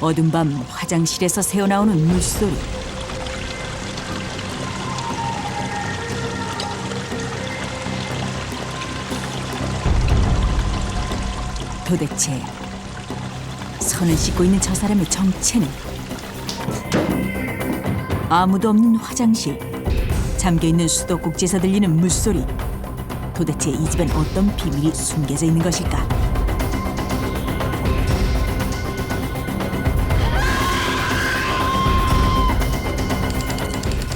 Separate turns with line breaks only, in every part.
어둠 밤 화장실에서 새어나오는 물소리. 도대체 선을 씻고 있는 저 사람의 정체는? 아무도 없는 화장실, 잠겨있는 수도꼭지에서 들리는 물소리. 도대체 이 집엔 어떤 비밀이 숨겨져 있는 것일까?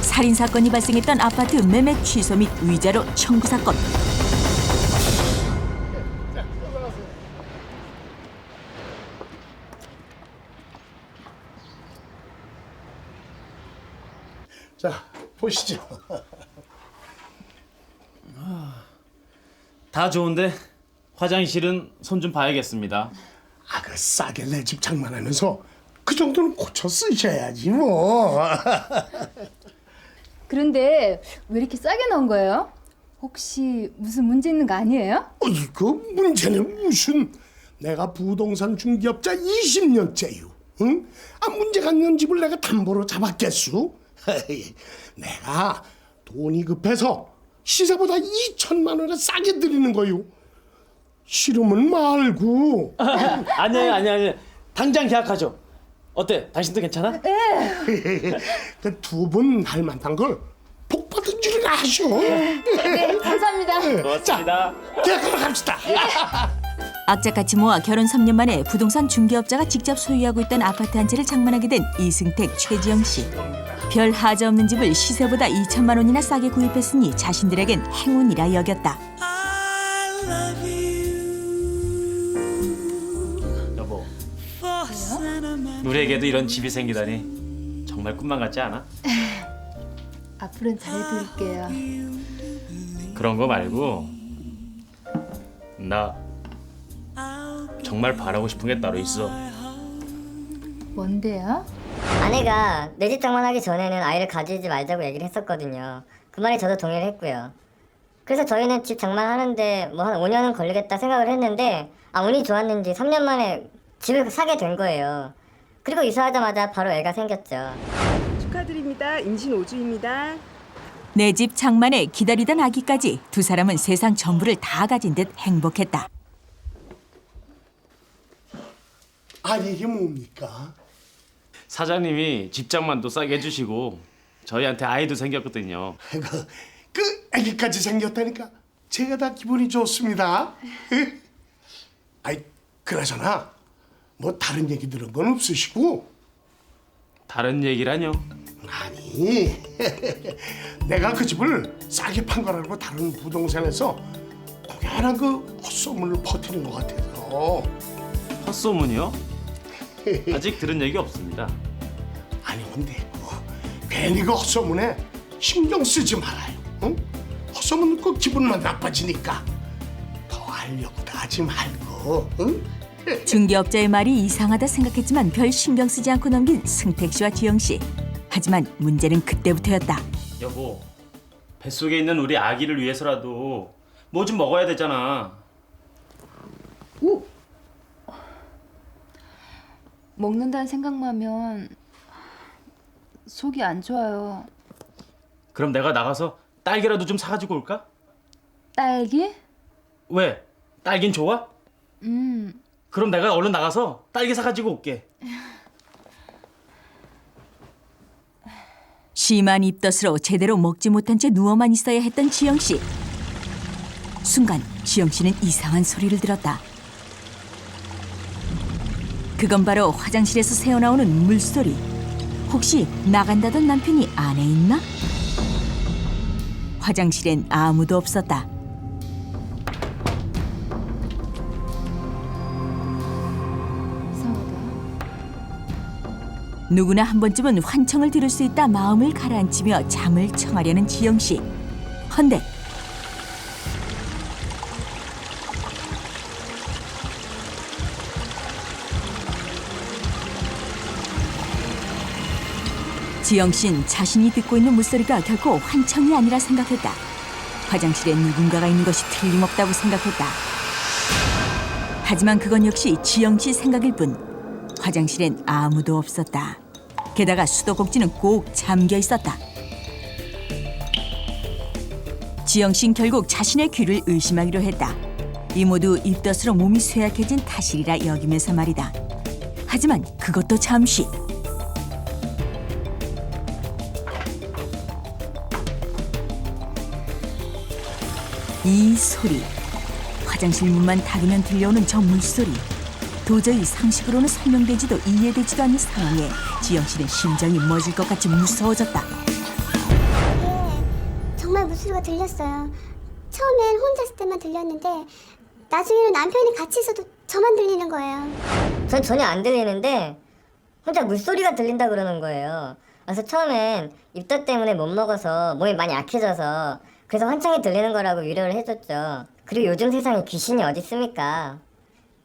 살인사건이 발생했던 아파트 매매 취소 및 위자료 청구 사건.
자, 보시죠.
다 좋은데 화장실은 손 좀 봐야겠습니다.
그 싸게 내 집 장만하면서 그 정도는 고쳐 쓰셔야지 뭐.
그런데 왜 이렇게 싸게 넣은 거예요? 혹시 무슨 문제 있는 거 아니에요?
그 문제는 무슨? 내가 부동산 중개업자 20년째요. 응? 문제가 있는 집을 내가 담보로 잡았겠수? 내가 돈이 급해서 시세보다 2천만 원을 싸게 드리는 거요. 싫으면 말고.
아니에요. 당장 계약하죠. 어때? 당신도 괜찮아?
그 두 분 할 만한 걸 복 받은 줄 아셔.
네, 감사합니다.
고맙습니다.
계약하러 갑시다.
악착같이 모아 결혼 3년 만에 부동산 중개업자가 직접 소유하고 있던 아파트 한 채를 장만하게 된 이승택, 최지영 씨. 별 하자 없는 집을 시세보다 2천만 원이나 싸게 구입했으니 자신들에겐 행운이라 여겼다.
여보, 우리에게도 이런 집이 생기다니 정말 꿈만 같지 않아?
앞으로는 잘해드릴게요.
그런 거 말고 나 정말 바라고 싶은 게 따로 있어.
뭔데요?
아내가 내 집 장만하기 전에는 아이를 가지지 말자고 얘기를 했었거든요. 그 말에 저도 동의를 했고요. 그래서 저희는 집 장만하는데 뭐 한 5년은 걸리겠다 생각을 했는데 운이 좋았는지 3년 만에 집을 사게 된 거예요. 그리고 이사하자마자 바로 애가 생겼죠.
축하드립니다. 임신 5주입니다.
내 집 장만에 기다리던 아기까지 두 사람은 세상 전부를 다 가진 듯 행복했다.
이게 뭡니까?
사장님이 집장만도 싸게 해주시고 저희한테 아이도 생겼거든요.
그 아기까지 생겼다니까 제가 다 기분이 좋습니다. 그나저나 뭐 다른 얘기 들은 건 없으시고?
다른 얘기라뇨?
아니, 내가 그 집을 싸게 판 거라고 다른 부동산에서 고개한 그 헛소문을 퍼뜨린 것 같아서.
헛소문이요? 아직 들은 얘기 없습니다.
근데 괜히 그 헛소문에 신경 쓰지 말아요. 응? 헛소문 그 기분만 나빠지니까 더 하려고도 하지 말고. 응?
중개업자의 말이 이상하다 생각했지만 별 신경 쓰지 않고 넘긴 승택 씨와 지영 씨. 하지만 문제는 그때부터였다.
여보, 뱃속에 있는 우리 아기를 위해서라도 뭐 좀 먹어야 되잖아.
먹는다는 생각만 하면 속이 안 좋아요.
그럼 내가 나가서 딸기라도 좀 사가지고 올까?
딸기?
왜? 딸긴 좋아? 그럼 내가 얼른 나가서 딸기 사가지고 올게.
심한 입덧으로 제대로 먹지 못한 채 누워만 있어야 했던 지영 씨. 순간 지영 씨는 이상한 소리를 들었다. 그건 바로 화장실에서 새어나오는 물소리. 혹시 나간다던 남편이 안에 있나? 화장실엔 아무도 없었다.
이상하다.
누구나 한 번쯤은 환청을 들을 수 있다 마음을 가라앉히며 잠을 청하려는 지영 씨. 헌데 지영 씨는 자신이 듣고 있는 물소리가 결코 환청이 아니라 생각했다. 화장실에 누군가가 있는 것이 틀림없다고 생각했다. 하지만 그건 역시 지영 씨 생각일 뿐. 화장실엔 아무도 없었다. 게다가 수도꼭지는 꼭 잠겨 있었다. 지영 씨는 결국 자신의 귀를 의심하기로 했다. 이 모두 입덧으로 몸이 쇠약해진 탓이라 여기면서 말이다. 하지만 그것도 잠시. 이 소리, 화장실 문만 닫으면 들려오는 저 물소리. 도저히 상식으로는 설명되지도 이해되지도 않는 상황에 지영 씨는 심장이 멎을 것 같이 무서워졌다.
정말 물소리가 들렸어요. 처음엔 혼자 있을 때만 들렸는데 나중에는 남편이 같이 있어도 저만 들리는 거예요.
전 전혀 안 들리는데 혼자 물소리가 들린다 그러는 거예요. 그래서 처음엔 입덧 때문에 못 먹어서 몸이 많이 약해져서 그래서 환청이 들리는 거라고 위로를 해줬죠. 그리고 요즘 세상에 귀신이 어디 있습니까?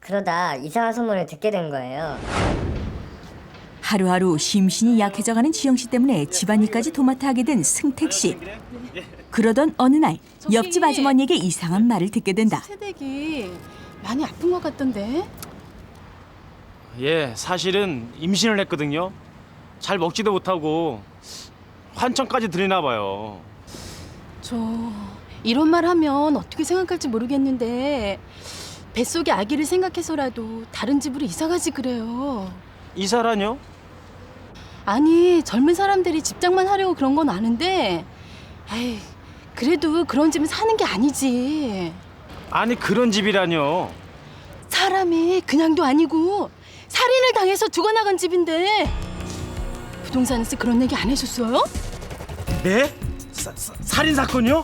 그러다 이상한 소문을 듣게 된 거예요.
하루하루 심신이 약해져가는 지영 씨 때문에 집안일까지 도맡아 하게 된 승택 씨. 그러던 어느 날 옆집 아주머니에게 이상한 말을 듣게 된다.
새댁이 많이 아픈 것 같던데.
예, 사실은 임신을 했거든요. 잘 먹지도 못하고 환청까지 들리나 봐요.
저 이런 말 하면 어떻게 생각할지 모르겠는데 뱃속에 아기를 생각해서라도 다른 집으로 이사 가지 그래요.
이사라뇨?
아니 젊은 사람들이 집장만 하려고 그런 건 아는데 에이 그래도 그런 집은 사는 게 아니지.
아니 그런 집이라뇨.
사람이 그냥도 아니고 살인을 당해서 죽어나간 집인데 부동산에서 그런 얘기 안 해줬어요?
네? 살인 사건이요?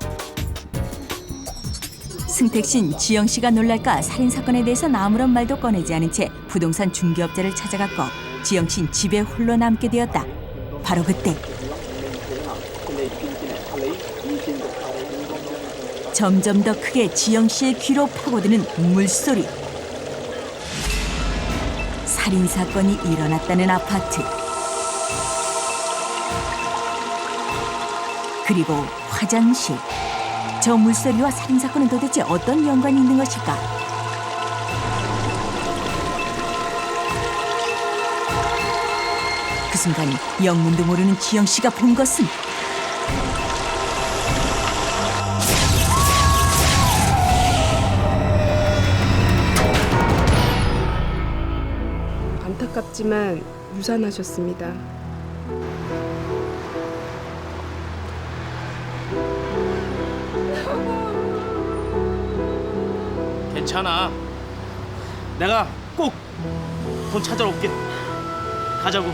승택 씨는 지영 씨가 놀랄까 살인 사건에 대해서 아무런 말도 꺼내지 않은 채 부동산 중개업자를 찾아갔고 지영 씨는 집에 홀로 남게 되었다. 바로 그때 점점 더 크게 지영 씨의 귀로 파고드는 물소리. 살인 사건이 일어났다는 아파트. 그리고 화장실. 저 물소리와 살인 사건은 도대체 어떤 연관이 있는 것일까? 그 순간 영문도 모르는 지영 씨가 본 것은
안타깝지만 유산하셨습니다.
괜찮아. 내가 꼭 돈 찾아러 올게. 가자고.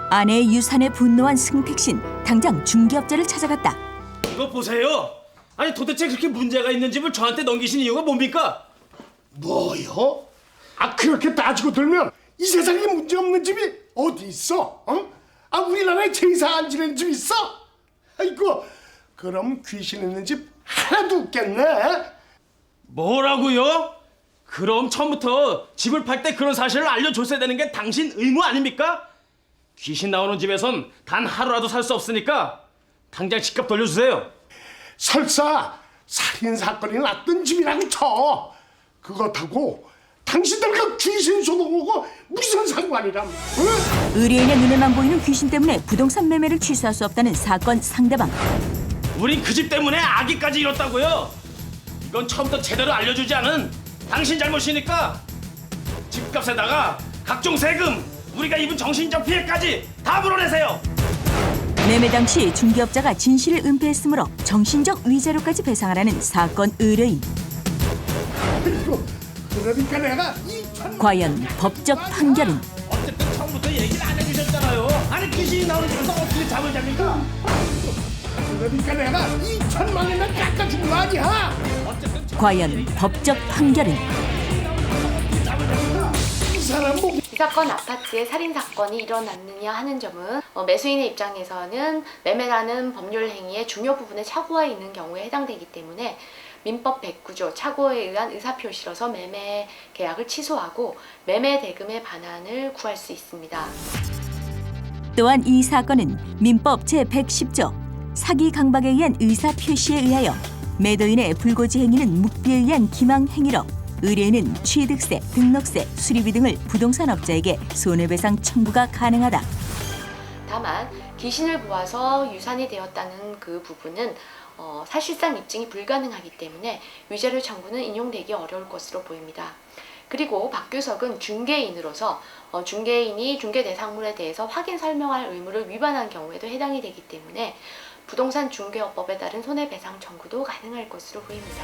아내의 유산에 분노한 승택 씨는 당장 중개업자를 찾아갔다.
이거 보세요. 아니 도대체 그렇게 문제가 있는 집을 저한테 넘기신 이유가 뭡니까?
뭐요? 아 그렇게 따지고 들면 이 세상에 문제 없는 집이 어디 있어? 어? 아 우리나라에 제사 안 지내는 집 있어? 아이고 그럼 귀신 있는 집 하나도 없겠네.
뭐라고요? 그럼 처음부터 집을 팔 때 그런 사실을 알려줬어야 되는 게 당신 의무 아닙니까? 귀신 나오는 집에선 단 하루라도 살 수 없으니까 당장 집값 돌려주세요.
설사 살인 사건이 났던 집이라고 쳐. 그것하고 당신들과 귀신 소동하고 무슨 상관이람? 응?
의뢰인의 눈에만 보이는 귀신 때문에 부동산 매매를 취소할 수 없다는 사건 상대방.
우린 그 집 때문에 아기까지 잃었다고요. 이건 처음부터 제대로 알려주지 않은 당신 잘못이니까 집값에다가 각종 세금, 우리가 입은 정신적 피해까지 다 물어내세요.
매매 당시 중개업자가 진실을 은폐했으므로 정신적 위자료까지 배상하라는 사건 의뢰인.
그러니까 내가
과연 법적 판결은?
어쨌든 처음부터 얘기를 안 해주셨잖아요. 아니 귀신이 나오는 집에서 어떻게 잠을 잡니까?
그러니까 내가 2천만 원이나 깎아준 거 아니야?
과연 법적 판결은?
이 사람 뭐
이 사건 아파트에 살인 사건이 일어났느냐 하는 점은 매수인의 입장에서는 매매라는 법률 행위의 중요 부분에 착오가 있는 경우에 해당되기 때문에 민법 109조 착오에 의한 의사표시로서 매매 계약을 취소하고 매매 대금의 반환을 구할 수 있습니다.
또한 이 사건은 민법 제110조 사기 강박에 의한 의사표시에 의하여 매도인의 불고지 행위는 묵비에 의한 기망 행위로 의뢰인은 취득세, 등록세, 수리비 등을 부동산 업자에게 손해배상 청구가 가능하다.
다만 기신을 보아서 유산이 되었다는 그 부분은 사실상 입증이 불가능하기 때문에 위자료 청구는 인용되기 어려울 것으로 보입니다. 그리고 박규석은 중개인으로서 중개인이 중개 대상물에 대해서 확인 설명할 의무를 위반한 경우에도 해당이 되기 때문에 부동산 중개업법에 따른 손해배상 청구도 가능할 것으로 보입니다.